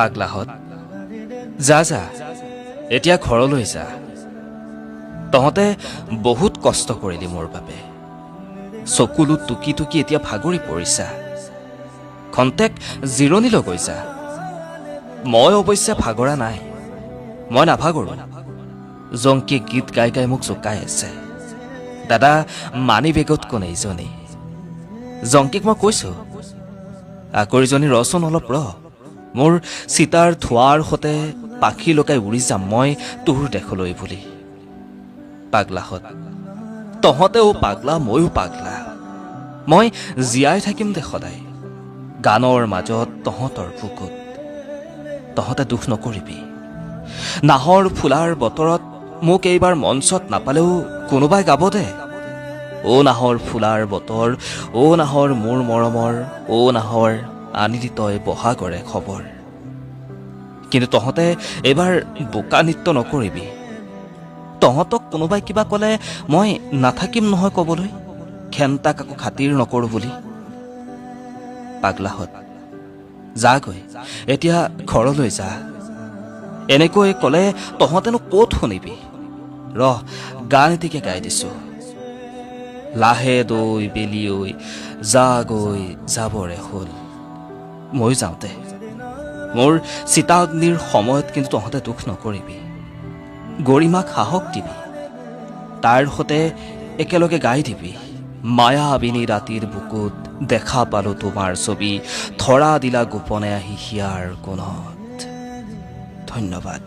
পাগলাহঁত যা যা এতিয়া ঘৰলৈ যা তহঁতে বহুত কষ্ট কৰিলি মোৰ বাবে চকুলো টুকি টুকি এতিয়া ভাগৰি পৰিছা খন্তেক জিৰণি লৈ যা মই অৱশ্যে ভাগৰা নাই মই নাভাগৰো জংকী গীত গাই গাই মোক জোকাই আছে দাদা মানি বেগত কোন এইজনী জংকীক মই কৈছো আকৰিজনী ৰচোন অলপ মোৰ চিতাৰ ধোঁৱাৰ সতে পাখি লগাই উৰি যাম মই তোৰ দেশলৈ বুলি পাগলাহঁত তহঁতেও পাগলা ময়ো পাগলা মই জীয়াই থাকিম দে সদায় গানৰ মাজত তহঁতৰ বুকুত তহঁতে দুখ নকৰিবি নাহৰ ফুলাৰ বতৰত মোক এইবাৰ মঞ্চত নাপালেও কোনোবাই গাব দে অ নাহৰ ফুলাৰ বতৰ অ নাহৰ মোৰ মৰমৰ অ নাহৰ আনিলি তই বহাগৰে খবৰ কিন্তু তহঁতে এইবাৰ বোকা নৃত্য নকৰিবি তহঁতক কোনোবাই কিবা ক'লে মই নাথাকিম নহয় ক'বলৈ খেন্তা কাকো খাতিৰ নকৰো বুলি পাগলাহঁত যাগৈ এতিয়া ঘৰলৈ যা এনেকৈ ক'লে তহঁতেনো ক'ত শুনিবি গান এটিকে গাই দিছো লাহে দৈ বেলি ঐ যা গৈ যাবৰে হ'ল মই যাওঁতে মোৰ চিতা অগ্নিৰ সময়ত কিন্তু তহঁতে দুখ নকৰিবি গৰিমাক সাহস দিবি তাৰ সতে একেলগে গাই দিবি মায়া আবিনী ৰাতিৰ বুকুত দেখা পালো তোমাৰ ছবি ধৰা দিলা গোপনে আহি হিয়াৰ কোণত ধন্যবাদ।